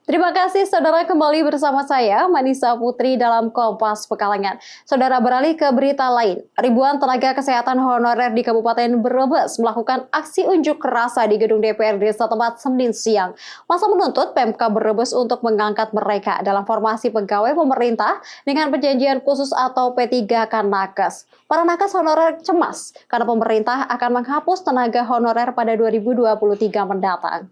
Terima kasih saudara, kembali bersama saya Manisa Putri dalam Kompas Pekalongan. Saudara, beralih ke berita lain. Ribuan tenaga kesehatan honorer di Kabupaten Brebes melakukan aksi unjuk rasa di gedung DPRD setempat Senin siang. Masa menuntut Pemkab Brebes untuk mengangkat mereka dalam formasi pegawai pemerintah dengan perjanjian khusus atau P3K Nakes. Para nakes honorer cemas karena pemerintah akan menghapus tenaga honorer pada 2023 mendatang.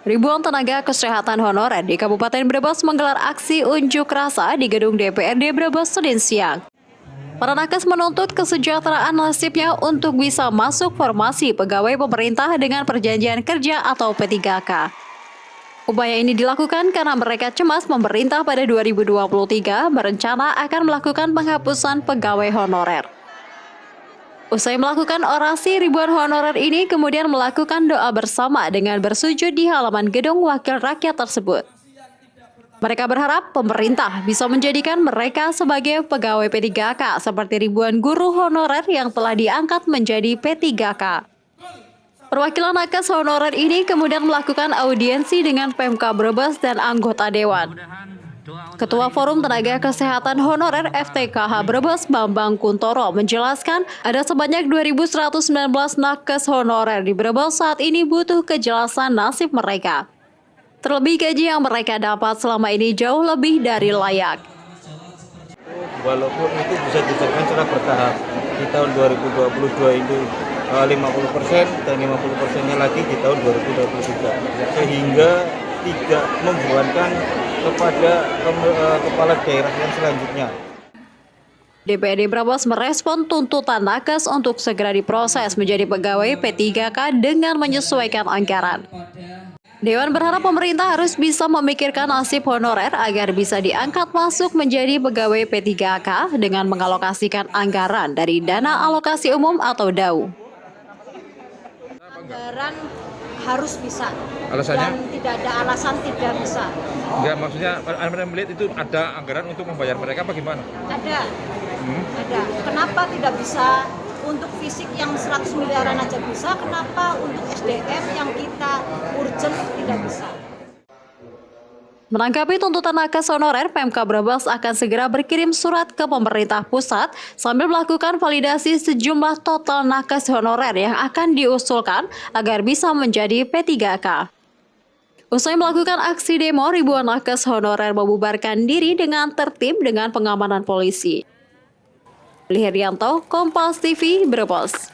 Ribuan tenaga kesehatan honorer di Kabupaten Brebes menggelar aksi unjuk rasa di gedung DPRD Brebes Senin siang. Para nakes menuntut kesejahteraan nasibnya untuk bisa masuk formasi pegawai pemerintah dengan perjanjian kerja atau P3K. Upaya ini dilakukan karena mereka cemas pemerintah pada 2023 berencana akan melakukan penghapusan pegawai honorer. Usai melakukan orasi, ribuan honorer ini kemudian melakukan doa bersama dengan bersujud di halaman gedung wakil rakyat tersebut. Mereka berharap pemerintah bisa menjadikan mereka sebagai pegawai P3K seperti ribuan guru honorer yang telah diangkat menjadi P3K. Perwakilan nakes honorer ini kemudian melakukan audiensi dengan Pemkab Brebes dan anggota Dewan. Ketua Forum Tenaga Kesehatan Honorer FTKH Brebes Bambang Kuntoro menjelaskan ada sebanyak 2.119 nakes honorer di Brebes saat ini butuh kejelasan nasib mereka. Terlebih gaji yang mereka dapat selama ini jauh lebih dari layak. Walaupun itu bisa dicapai secara bertahap, di tahun 2022 itu 50% dan 50%-nya lagi di tahun 2023, sehingga tidak membebankan kepada kepala daerah yang selanjutnya. DPRD Brebes merespon tuntutan nakes untuk segera diproses menjadi pegawai P3K dengan menyesuaikan anggaran. Dewan berharap pemerintah harus bisa memikirkan nasib honorer agar bisa diangkat masuk menjadi pegawai P3K dengan mengalokasikan anggaran dari dana alokasi umum atau DAU. Anggaran harus bisa. Alasannya? Dan tidak ada alasan tidak bisa. Enggak, maksudnya Anda melihat itu ada anggaran untuk membayar mereka apa gimana? Ada. Ada. Kenapa tidak bisa untuk fisik yang 100 miliaran aja bisa, kenapa untuk SDM yang kita urgent tidak bisa? Menanggapi tuntutan nakes honorer, Pemkab Brebes akan segera berkirim surat ke pemerintah pusat sambil melakukan validasi sejumlah total nakes honorer yang akan diusulkan agar bisa menjadi P3K. Usai melakukan aksi demo, ribuan nakes honorer membubarkan diri dengan tertib dengan pengamanan polisi. Liherianto, Kompas TV, Brebes.